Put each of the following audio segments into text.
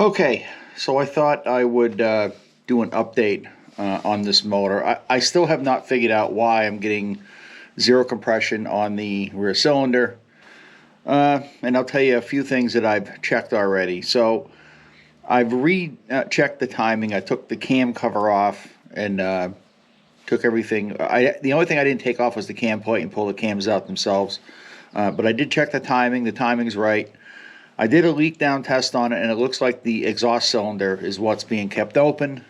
Okay, so I thought I would do an update on this motor. I still have not figured out why I'm getting zero compression on the rear cylinder. And I'll tell you a few things that I've checked already. So I've rechecked the timing. I took the cam cover off and took everything. The only thing I didn't take off was the cam plate and pull the cams out themselves. But I did check the timing. The timing's right. I did a leak down test on it, and it looks like the exhaust cylinder is what's being kept open.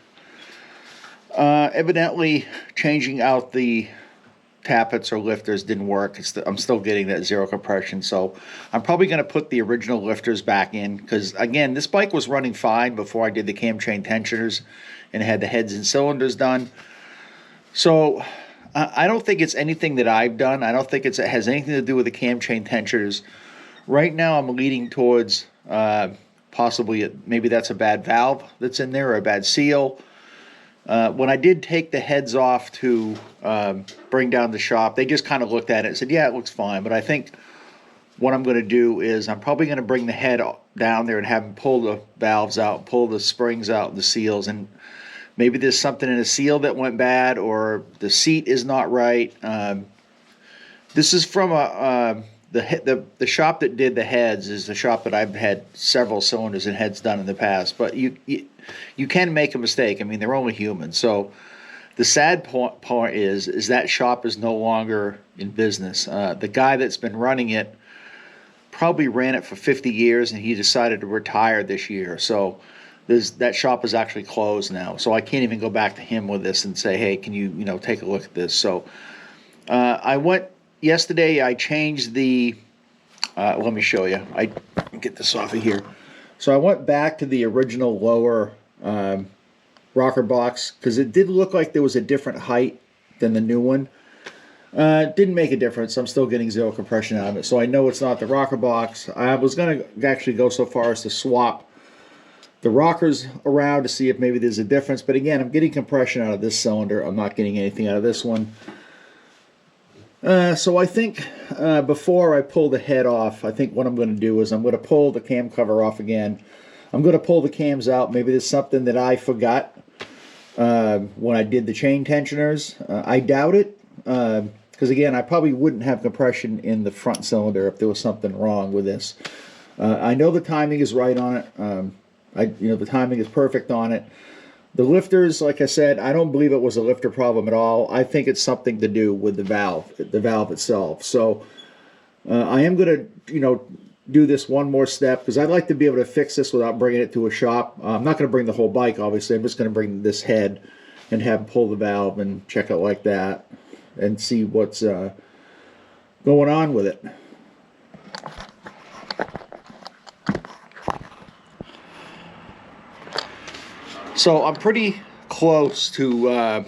Evidently, changing out the tappets or lifters didn't work. I'm still getting that zero compression, so I'm probably going to put the original lifters back in because, again, this bike was running fine before I did the cam chain tensioners and had the heads and cylinders done. So I don't think it's anything that I've done. I don't think it has anything to do with the cam chain tensioners. Right now I'm leading towards possibly maybe that's a bad valve that's in there or a bad seal. When I did take the heads off to bring down the shop, they just kind of looked at it and said, yeah, it looks fine. But I think what I'm going to do is I'm probably going to bring the head down there and have them pull the valves out, pull the springs out, the seals, and maybe there's something in a seal that went bad or the seat is not right. This is from the shop that did the heads is the shop that I've had several cylinders and heads done in the past. But you can make a mistake. I mean, they're only human. So the sad part is that shop is no longer in business. The guy that's been running it probably ran it for 50 years, and he decided to retire this year. So that shop is actually closed now. So I can't even go back to him with this and say, hey, can you take a look at this? So I went. Yesterday I changed the, let me show you. I get this off of here. So I went back to the original lower rocker box because it did look like there was a different height than the new one. Didn't make a difference. I'm still getting zero compression out of it. So I know it's not the rocker box. I was going to actually go so far as to swap the rockers around to see if maybe there's a difference. But again, I'm getting compression out of this cylinder. I'm not getting anything out of this one. So I think before I pull the head off, I think what I'm going to do is I'm going to pull the cam cover off again. I'm going to pull the cams out. Maybe there's something that I forgot when I did the chain tensioners. I doubt it because, again, I probably wouldn't have compression in the front cylinder if there was something wrong with this. I know the timing is right on it. The timing is perfect on it. The lifters, like I said, I don't believe it was a lifter problem at all. I think it's something to do with the valve itself. So I am going to, do this one more step because I'd like to be able to fix this without bringing it to a shop. I'm not going to bring the whole bike, obviously. I'm just going to bring this head and have them pull the valve and check it like that and see what's going on with it. So I'm pretty close to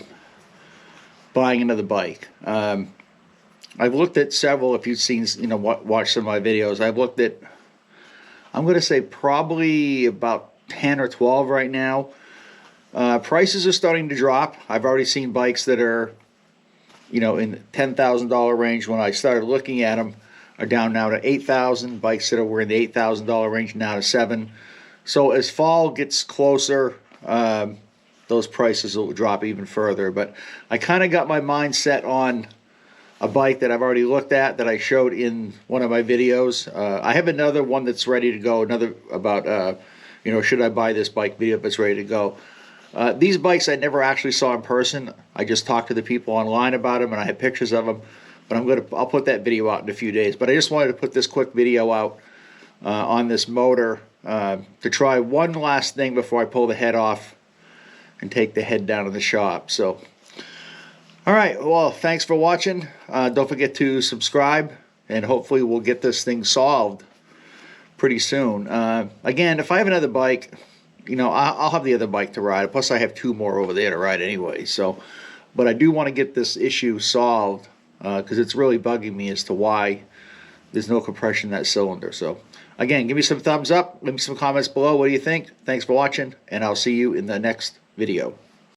buying another bike. I've looked at several. If you've seen, watched some of my videos, I've looked at, I'm going to say probably about 10 or 12 right now. Prices are starting to drop. I've already seen bikes that are, in the $10,000 range. When I started looking at them, are down now to $8,000. Bikes that were in the $8,000 range now to $7,000. So as fall gets closer, those prices will drop even further. But I kind of got my mind set on a bike that I've already looked at that I showed in one of my videos. I have another one that's ready to go, another about, should I buy this bike video if it's ready to go. These bikes I never actually saw in person. I just talked to the people online about them, and I have pictures of them. But I'll put that video out in a few days. But I just wanted to put this quick video out on this motor to try one last thing before I pull the head off and take the head down to the shop. So, all right, well, thanks for watching. Don't forget to subscribe, and hopefully we'll get this thing solved pretty soon. Again, if I have another bike, I'll have the other bike to ride. Plus, I have two more over there to ride anyway. So, but I do want to get this issue solved because it's really bugging me as to why there's no compression in that cylinder. So, again, give me some thumbs up. Leave me some comments below. What do you think? Thanks for watching, and I'll see you in the next video.